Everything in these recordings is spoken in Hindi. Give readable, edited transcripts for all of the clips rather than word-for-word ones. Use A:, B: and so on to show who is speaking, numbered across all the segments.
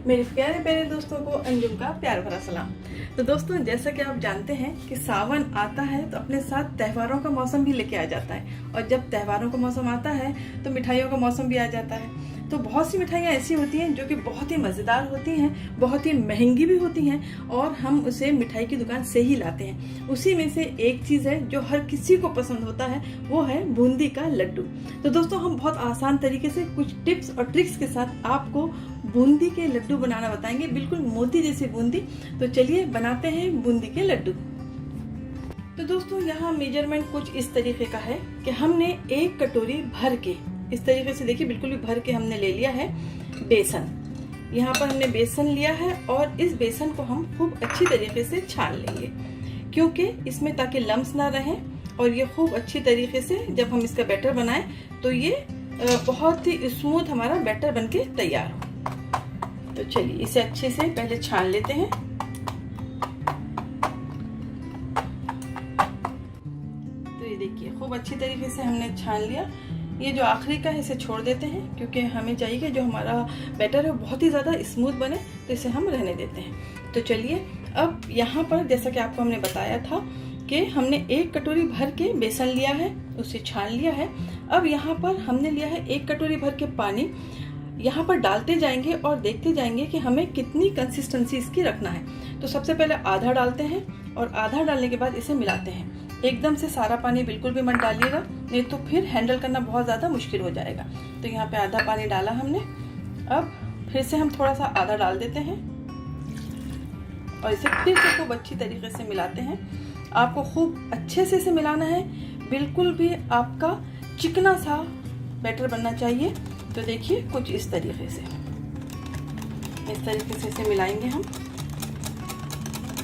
A: मेरे प्यारे प्यारे दोस्तों को अंजुम का प्यार भरा सलाम। तो दोस्तों, जैसा कि आप जानते हैं कि सावन आता है तो अपने साथ त्योहारों का मौसम भी लेके आ जाता है, और जब त्योहारों का मौसम आता है तो मिठाइयों का मौसम भी आ जाता है। तो बहुत सी मिठाइयाँ ऐसी होती हैं जो कि बहुत ही मज़ेदार होती हैं, बहुत ही महंगी भी होती हैं, और हम उसे मिठाई की दुकान से ही लाते हैं। उसी में से एक चीज़ है जो हर किसी को पसंद होता है, वो है बूंदी का लड्डू। तो दोस्तों, हम बहुत आसान तरीके से कुछ टिप्स और ट्रिक्स के साथ आपको बूंदी के लड्डू बनाना बताएंगे, बिल्कुल मोती जैसी बूंदी। तो चलिए बनाते हैं बूंदी के लड्डू। तो दोस्तों, यहाँ मेजरमेंट कुछ इस तरीके का है कि हमने एक कटोरी भर के, इस तरीके से देखिए बिल्कुल भी भर के हमने ले लिया है बेसन। यहाँ पर हमने बेसन लिया है और इस बेसन को हम खूब अच्छी तरीके से छान लेंगे, क्योंकि इसमें ताकि लम्स ना रहें, और ये खूब अच्छी तरीके से जब हम इसका बैटर बनाएं तो ये बहुत ही स्मूथ हमारा बैटर बनके तैयार हो। तो चलिए इसे अच्छे से पहले छान लेते हैं। तो ये देखिए खूब अच्छी तरीके से हमने छान लिया। ये जो आखिरी का है इसे छोड़ देते हैं, क्योंकि हमें चाहिए कि जो हमारा बैटर है बहुत ही ज़्यादा स्मूथ बने, तो इसे हम रहने देते हैं। तो चलिए अब यहाँ पर जैसा कि आपको हमने बताया था कि हमने एक कटोरी भर के बेसन लिया है, उसे छान लिया है। अब यहाँ पर हमने लिया है एक कटोरी भर के पानी। यहाँ पर डालते जाएंगे और देखते जाएंगे कि हमें कितनी कंसिस्टेंसी इसकी रखना है। तो सबसे पहले आधा डालते हैं, और आधा डालने के बाद इसे मिलाते हैं। एकदम से सारा पानी बिल्कुल भी मत डालिएगा, नहीं तो फिर हैंडल करना बहुत ज़्यादा मुश्किल हो जाएगा। तो यहाँ पे आधा पानी डाला हमने। अब फिर से हम थोड़ा सा आधा डाल देते हैं और इसे फिर से खूब अच्छी तरीके से मिलाते हैं। आपको खूब अच्छे से इसे मिलाना है, बिल्कुल भी आपका चिकना सा बैटर बनना चाहिए। तो देखिए कुछ इस तरीके से इसे मिलाएंगे हम,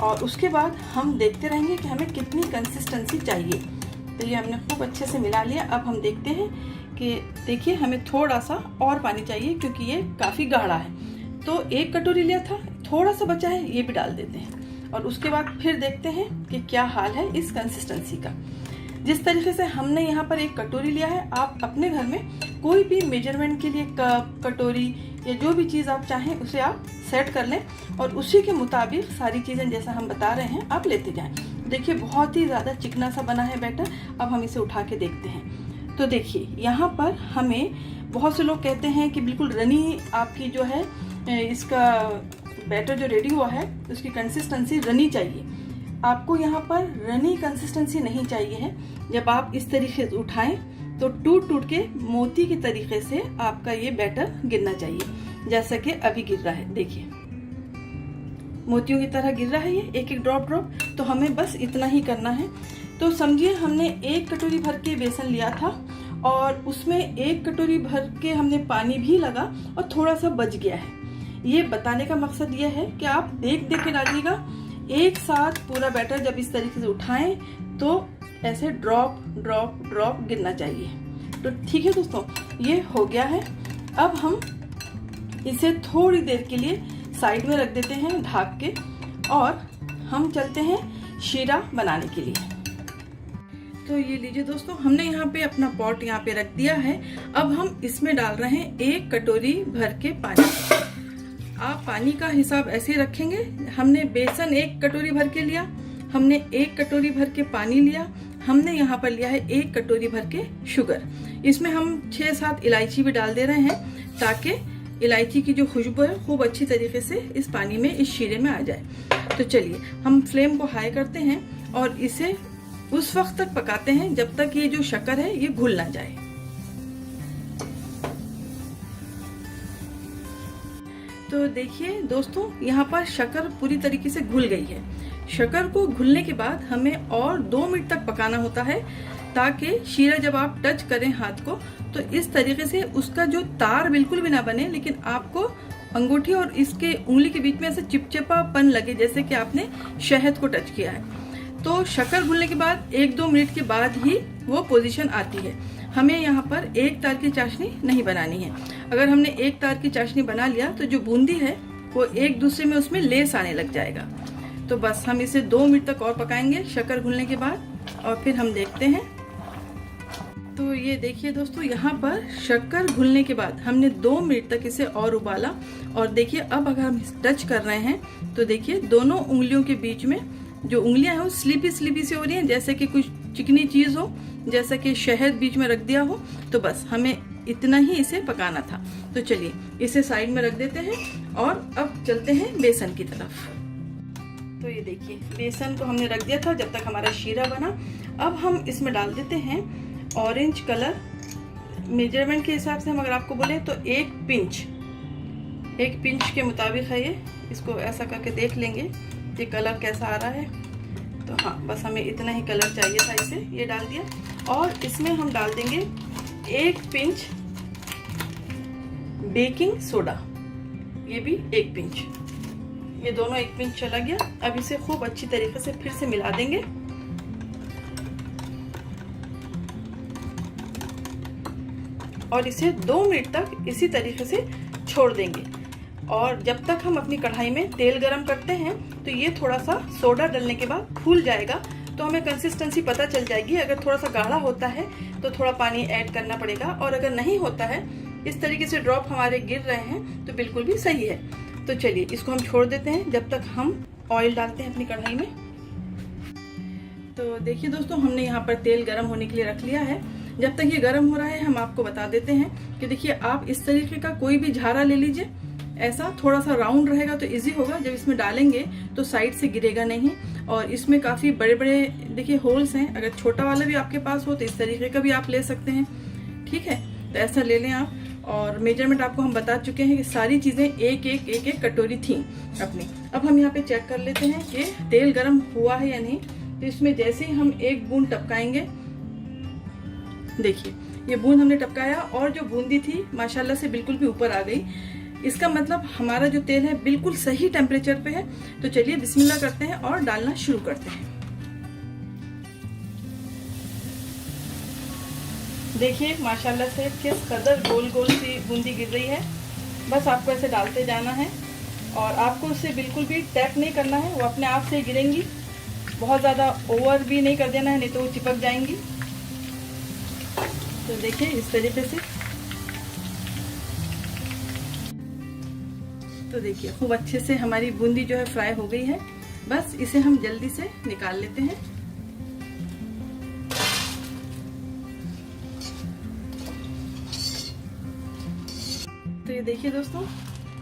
A: और उसके बाद हम देखते रहेंगे कि हमें कितनी कंसिस्टेंसी चाहिए। तो ये हमने खूब अच्छे से मिला लिया। अब हम देखते हैं कि देखिए हमें थोड़ा सा और पानी चाहिए, क्योंकि ये काफ़ी गाढ़ा है। तो एक कटोरी लिया था, थोड़ा सा बचा है, ये भी डाल देते हैं, और उसके बाद फिर देखते हैं कि क्या हाल है इस कंसिस्टेंसी का। जिस तरीके से हमने यहाँ पर एक कटोरी लिया है, आप अपने घर में कोई भी मेजरमेंट के लिए कप, कटोरी या जो भी चीज़ आप चाहें उसे आप सेट कर लें, और उसी के मुताबिक सारी चीज़ें जैसा हम बता रहे हैं आप लेते जाएं। देखिए बहुत ही ज़्यादा चिकना सा बना है बैटर। अब हम इसे उठा के देखते हैं। तो देखिए यहाँ पर हमें बहुत से लोग कहते हैं कि बिल्कुल रनी आपकी जो है इसका बैटर जो रेडी हुआ है उसकी कंसिस्टेंसी रनी चाहिए। आपको यहाँ पर रनी कंसिस्टेंसी नहीं चाहिए है। जब आप इस तरीके से उठाएं तो टूट टूट के मोती के तरीके से आपका ये बैटर गिरना चाहिए, जैसा कि अभी गिर रहा है। देखिए मोतियों की तरह गिर रहा है ये एक एक ड्रॉप ड्रॉप। तो हमें बस इतना ही करना है। तो समझिए हमने एक कटोरी भर के बेसन लिया था, और उसमें एक कटोरी भर के हमने पानी भी लगा, और थोड़ा सा बच गया है। ये बताने का मकसद ये है कि आप देख देख के डालिएगा। एक साथ पूरा बैटर जब इस तरीके से उठाएं तो ऐसे ड्रॉप ड्रॉप ड्रॉप गिरना चाहिए। तो ठीक है दोस्तों, ये हो गया है। अब हम इसे थोड़ी देर के लिए साइड में रख देते हैं ढक के, और हम चलते हैं शीरा बनाने के लिए। तो ये लीजिए दोस्तों, हमने यहाँ पे अपना पॉट यहाँ पे रख दिया है। अब हम इसमें डाल रहे हैं एक कटोरी भर के पानी। आप पानी का हिसाब ऐसे रखेंगे। हमने बेसन एक कटोरी भर के लिया, हमने एक कटोरी भर के पानी लिया, हमने यहाँ पर लिया है एक कटोरी भर के शुगर। इसमें हम 6-7 इलायची भी डाल दे रहे हैं, ताकि इलायची की जो खुशबू है खूब अच्छी तरीके से इस पानी में, इस शीरे में आ जाए। तो चलिए हम फ्लेम को हाई करते हैं और इसे उस वक्त तक पकाते हैं जब तक ये जो शक्कर है ये घुल ना जाए। तो देखिए दोस्तों, यहाँ पर शक्कर पूरी तरीके से घुल गई है। शक्कर को घुलने के बाद हमें और 2 मिनट तक पकाना होता है, ताकि शीरा जब आप टच करें हाथ को तो इस तरीके से उसका जो तार बिल्कुल भी ना बने, लेकिन आपको अंगूठी और इसके उंगली के बीच में ऐसे चिपचिपापन लगे, जैसे कि आपने शहद को टच किया है। तो शक्कर घुलने के बाद 1-2 मिनट के बाद ही वो पोजीशन आती है। हमें यहाँ पर एक तार की चाशनी नहीं बनानी है। अगर हमने एक तार की चाशनी बना लिया तो जो बूंदी है वो एक दूसरे में उसमें लेस आने लग जाएगा। तो बस हम इसे 2 मिनट तक और पकाएंगे शक्कर घुलने के बाद, और फिर हम देखते हैं। तो ये देखिए दोस्तों, यहाँ पर शक्कर घुलने के बाद हमने 2 मिनट तक इसे और उबाला। और देखिए अब अगर हम टच कर रहे हैं तो देखिए दोनों उंगलियों के बीच में जो उंगलियां हैं वो स्लीपी स्लीपी सी हो रही हैं, जैसे कि कुछ चिकनी चीज हो, जैसा कि शहद बीच में रख दिया हो। तो बस हमें इतना ही इसे पकाना था। तो चलिए इसे साइड में रख देते हैं और अब चलते हैं बेसन की तरफ। तो ये देखिए बेसन को हमने रख दिया था जब तक हमारा शीरा बना। अब हम इसमें डाल देते हैं ऑरेंज कलर। मेजरमेंट के हिसाब से हम अगर आपको बोले तो 1 पिंच के मुताबिक है ये। इसको ऐसा करके देख लेंगे कि कलर कैसा आ रहा है। तो हाँ, बस हमें इतना ही कलर चाहिए था इसे। ये डाल दिया और इसमें हम डाल देंगे 1 पिंच बेकिंग सोडा, ये भी 1 पिंच। ये दोनों 1 पिंच चला गया। अब इसे खूब अच्छी तरीके से फिर से मिला देंगे। और इसे 2 मिनट तक इसी तरीके से छोड़ देंगे। और जब तक हम अपनी कढ़ाई में तेल गरम करते हैं तो ये थोड़ा सा सोडा डालने के बाद फूल जाएगा, तो हमें कंसिस्टेंसी पता चल जाएगी। अगर थोड़ा सा गाढ़ा होता है तो थोड़ा पानी ऐड करना पड़ेगा, और अगर नहीं होता है, इस तरीके से ड्रॉप हमारे गिर रहे हैं, तो बिल्कुल भी सही है। तो चलिए इसको हम छोड़ देते हैं जब तक हम ऑयल डालते हैं अपनी कढ़ाई में। तो देखिए दोस्तों, हमने यहाँ पर तेल गरम होने के लिए रख लिया है। जब तक ये गरम हो रहा है हम आपको बता देते हैं कि देखिए आप इस तरीके का कोई भी झारा ले लीजिए। ऐसा थोड़ा सा राउंड रहेगा तो इजी होगा, जब इसमें डालेंगे तो साइड से गिरेगा नहीं। और इसमें काफी बड़े बड़े देखिए होल्स हैं। अगर छोटा वाला भी आपके पास हो तो इस तरीके का भी आप ले सकते हैं। ठीक है, तो ऐसा ले लें आप। और मेजरमेंट आपको हम बता चुके हैं कि सारी चीजें एक कटोरी थी अपनी। अब हम यहाँ पे चेक कर लेते हैं कि तेल गरम हुआ है या नहीं। तो इसमें जैसे ही हम 1 बूंद टपकाएंगे, देखिए ये बूंद हमने टपकाया और जो बूंदी थी माशाल्लाह से बिल्कुल भी ऊपर आ गई। इसका मतलब हमारा जो तेल है बिल्कुल सही टेम्परेचर पे है। तो चलिए बिस्मिल्लाह करते हैं और डालना शुरू करते हैं। देखिए माशाल्लाह से किस कदर गोल गोल सी बूंदी गिर रही है। बस आपको ऐसे डालते जाना है और आपको उसे बिल्कुल भी टैप नहीं करना है, वो अपने आप से गिरेंगी। बहुत ज़्यादा ओवर भी नहीं कर देना है, नहीं तो वो चिपक जाएंगी। तो देखिए इस तरीके से। तो देखिए खूब अच्छे से हमारी बूंदी जो है फ्राई हो गई है। बस इसे हम जल्दी से निकाल लेते हैं। तो ये देखिए दोस्तों,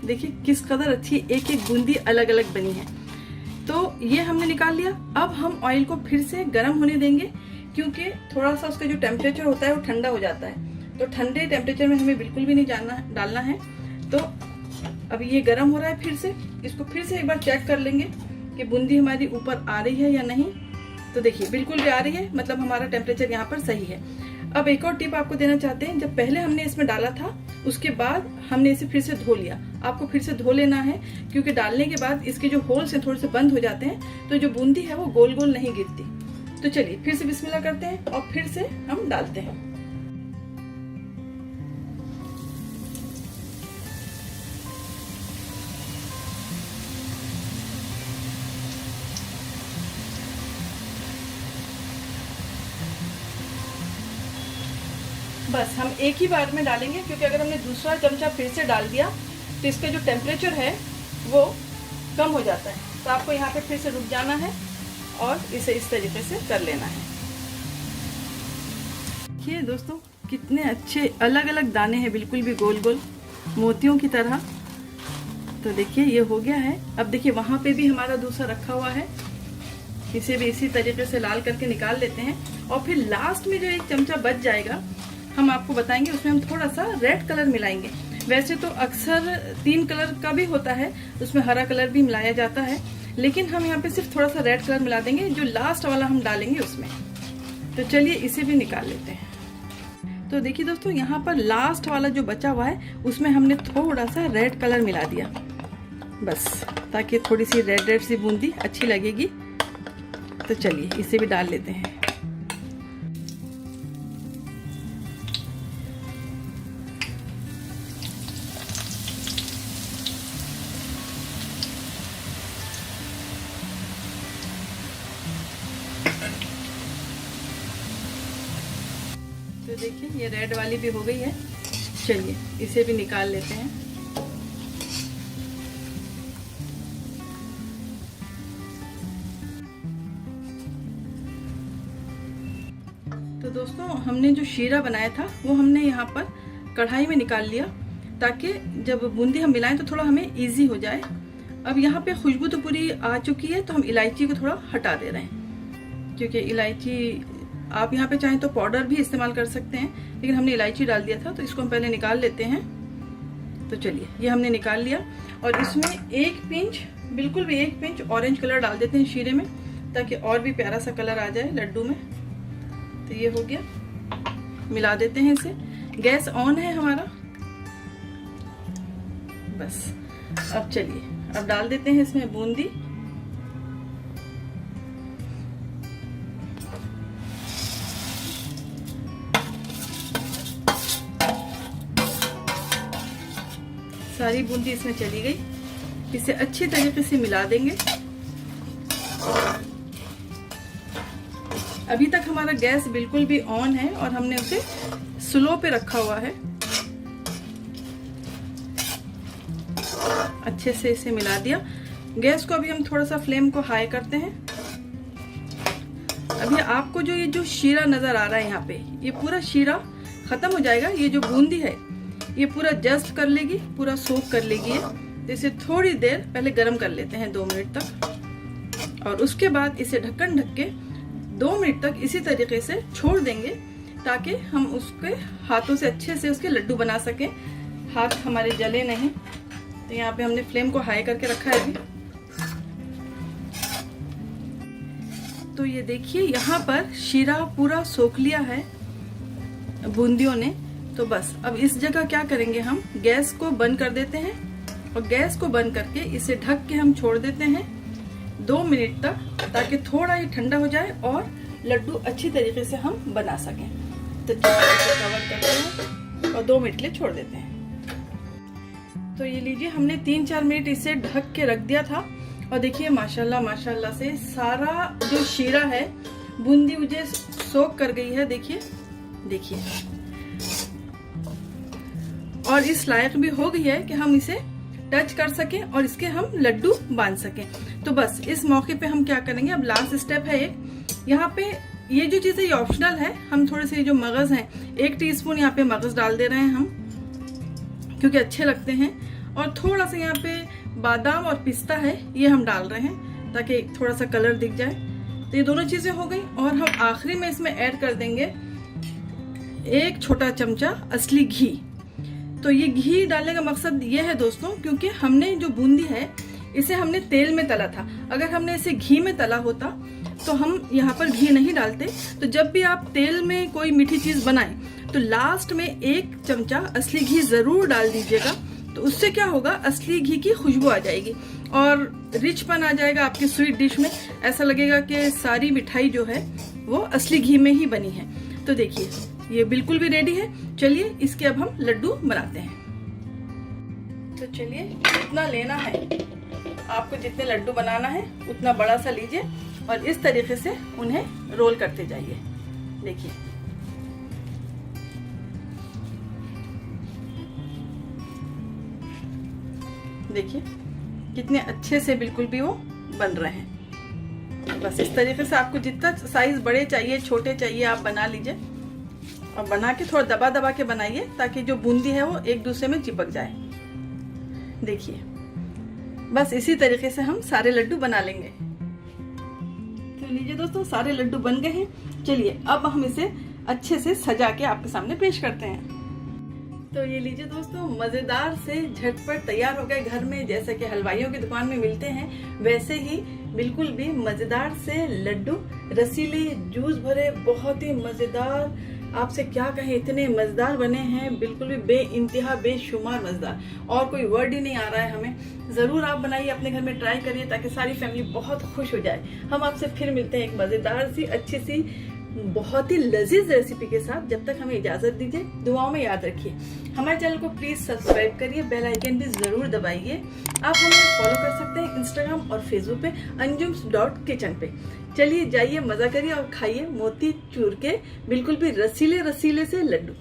A: देखिए किस कदर अच्छी एक एक बूंदी अलग अलग बनी है। तो ये हमने निकाल लिया। अब हम ऑयल को फिर से गर्म होने देंगे, क्योंकि थोड़ा सा उसका जो टेम्परेचर होता है वो ठंडा हो जाता है। तो ठंडे टेम्परेचर में हमें बिल्कुल भी नहीं डालना है। तो अब ये गर्म हो रहा है, फिर से इसको फिर से एक बार चेक कर लेंगे कि बूंदी हमारी ऊपर आ रही है या नहीं। तो देखिए बिल्कुल भी आ रही है, मतलब हमारा टेम्परेचर यहाँ पर सही है। अब एक और टिप आपको देना चाहते हैं, जब पहले हमने इसमें डाला था उसके बाद हमने इसे फिर से धो लिया। आपको फिर से धो लेना है, क्योंकि डालने के बाद इसके जो होल्स हैं थोड़े से बंद हो जाते हैं, तो जो बूंदी है वो गोल गोल नहीं गिरती। तो चलिए फिर से बिस्मिल्लाह करते हैं और फिर से हम डालते हैं। बस हम एक ही बार में डालेंगे, क्योंकि अगर हमने दूसरा चमचा फिर से डाल दिया तो इसका जो टेम्परेचर है वो कम हो जाता है। तो आपको यहाँ पे फिर से रुक जाना है और इसे इस तरीके से कर लेना है। देखिए दोस्तों कितने अच्छे अलग अलग दाने हैं, बिल्कुल भी गोल गोल मोतियों की तरह। तो देखिए ये हो गया है। अब देखिए वहां पे भी हमारा दूसरा रखा हुआ है, इसे भी इसी तरीके से लाल करके निकाल लेते हैं। और फिर लास्ट में जो 1 चमचा बच जाएगा हम आपको बताएंगे, उसमें हम थोड़ा सा रेड कलर मिलाएंगे। वैसे तो अक्सर 3 कलर का भी होता है, उसमें हरा कलर भी मिलाया जाता है, लेकिन हम यहाँ पे सिर्फ थोड़ा सा रेड कलर मिला देंगे, जो लास्ट वाला हम डालेंगे उसमें। तो चलिए इसे भी निकाल लेते हैं। तो देखिए दोस्तों, यहाँ पर लास्ट वाला जो बचा हुआ है उसमें हमने थोड़ा सा रेड कलर मिला दिया, बस ताकि थोड़ी सी रेड रेड सी बूंदी अच्छी लगेगी। तो चलिए इसे भी डाल लेते हैं। तो देखिए ये रेड वाली भी हो गई है। चलिए इसे भी निकाल लेते हैं। तो दोस्तों हमने जो शीरा बनाया था वो हमने यहाँ पर कढ़ाई में निकाल लिया, ताकि जब बूंदी हम मिलाएं तो थोड़ा हमें इजी हो जाए। अब यहाँ पे खुशबू तो पूरी आ चुकी है, तो हम इलायची को थोड़ा हटा दे रहे हैं, क्योंकि इलायची आप यहाँ पे चाहें तो पाउडर भी इस्तेमाल कर सकते हैं, लेकिन हमने इलायची डाल दिया था, तो इसको हम पहले निकाल लेते हैं। तो चलिए ये हमने निकाल लिया, और इसमें एक पिंच, बिल्कुल भी एक पिंच ऑरेंज कलर डाल देते हैं शीरे में, ताकि और भी प्यारा सा कलर आ जाए लड्डू में। तो ये हो गया, मिला देते हैं इसे। गैस ऑन है हमारा। बस अब चलिए अब डाल देते हैं इसमें बूंदी। सारी बूंदी इसमें चली गई। इसे अच्छी तरीके से मिला देंगे। अभी तक हमारा गैस बिल्कुल भी ऑन है और हमने उसे स्लो पे रखा हुआ है। अच्छे से इसे मिला दिया। गैस को अभी हम थोड़ा सा फ्लेम को हाई करते हैं। अभी आपको जो शीरा नजर आ रहा है यहाँ पे, ये पूरा शीरा खत्म हो जाएगा। ये जो बूंदी है ये पूरा जस्ट कर लेगी, पूरा सोख कर लेगी ये। तो इसे थोड़ी देर पहले गर्म कर लेते हैं 2 मिनट तक, और उसके बाद इसे ढक्कन ढक के 2 मिनट तक इसी तरीके से छोड़ देंगे, ताकि हम उसके हाथों से अच्छे से उसके लड्डू बना सकें, हाथ हमारे जले नहीं। तो यहाँ पे हमने फ्लेम को हाई करके रखा है अभी। तो ये देखिए यहाँ पर शीरा पूरा सोख लिया है बूंदियों ने। तो बस अब इस जगह क्या करेंगे, हम गैस को बंद कर देते हैं, और गैस को बंद करके इसे ढक के हम छोड़ देते हैं 2 मिनट तक, ताकि थोड़ा ये ठंडा हो जाए और लड्डू अच्छी तरीके से हम बना सकें। तो इसे कवर करते हैं और 2 मिनट के लिए छोड़ देते हैं। तो ये लीजिए हमने 3-4 मिनट इसे ढक के रख दिया था, और देखिए माशाल्लाह माशाल्लाह से सारा जो शीरा है बूंदी मुझे सोख कर गई है। देखिए देखिए, और इस लायक भी हो गई है कि हम इसे टच कर सकें और इसके हम लड्डू बांध सकें। तो बस इस मौके पे हम क्या करेंगे, अब लास्ट स्टेप है एक। यहाँ पे ये जो चीज़ है ये ऑप्शनल है। हम थोड़े से जो मगज हैं 1 टीस्पून यहाँ पे मगज डाल दे रहे हैं हम, क्योंकि अच्छे लगते हैं। और थोड़ा सा यहाँ पे बादाम और पिस्ता है, ये हम डाल रहे हैं ताकि थोड़ा सा कलर दिख जाए। तो ये दोनों चीज़ें हो गई, और हम आखिरी में इसमें ऐड कर देंगे 1 छोटा चमचा असली घी। तो ये घी डालने का मकसद ये है दोस्तों, क्योंकि हमने जो बूंदी है इसे हमने तेल में तला था। अगर हमने इसे घी में तला होता तो हम यहाँ पर घी नहीं डालते। तो जब भी आप तेल में कोई मीठी चीज बनाएं तो लास्ट में 1 चमचा असली घी जरूर डाल दीजिएगा। तो उससे क्या होगा, असली घी की खुशबू आ जाएगी और रिचपन आ जाएगा आपकी स्वीट डिश में। ऐसा लगेगा कि सारी मिठाई जो है वो असली घी में ही बनी है। तो देखिए ये बिल्कुल भी रेडी है। चलिए इसके अब हम लड्डू बनाते हैं। तो चलिए जितना लेना है, आपको जितने लड्डू बनाना है उतना बड़ा सा लीजिए, और इस तरीके से उन्हें रोल करते जाइए। देखिए देखिए कितने अच्छे से बिल्कुल भी वो बन रहे हैं। बस इस तरीके से आपको जितना साइज बड़े चाहिए छोटे चाहिए आप बना लीजिए, और बना के थोड़ा दबा दबा के बनाइए ताकि जो बूंदी है वो एक दूसरे में चिपक जाए। देखिए बस इसी तरीके से हम सारे लड्डू बना लेंगे। तो लीजिए दोस्तों सारे लड्डू बन गए हैं। चलिए अब हम इसे अच्छे से सजा के आपके सामने पेश करते हैं। तो ये लीजिए दोस्तों मजेदार से झटपट तैयार हो गए घर में, जैसे कि हलवाइयों की दुकान में मिलते हैं वैसे ही बिल्कुल भी मजेदार से लड्डू, रसीले जूस भरे, बहुत ही मजेदार। आपसे क्या कहें, इतने मजेदार बने हैं, बिल्कुल भी बेइंतहा बेशुमार मजेदार, और कोई वर्ड ही नहीं आ रहा है हमें। जरूर आप बनाइए, अपने घर में ट्राई करिए ताकि सारी फैमिली बहुत खुश हो जाए। हम आपसे फिर मिलते हैं एक मजेदार सी अच्छी सी बहुत ही लजीज रेसिपी के साथ। जब तक हमें इजाजत दीजिए, दुआओं में याद रखिए। हमारे चैनल को प्लीज़ सब्सक्राइब करिए, बेल आइकन भी ज़रूर दबाइए। आप हमें फॉलो कर सकते हैं इंस्टाग्राम और फेसबुक पे anjums.kitchen पे। चलिए जाइए, मज़ा करिए और खाइए मोती चूर के बिल्कुल भी रसीले रसीले से लड्डू।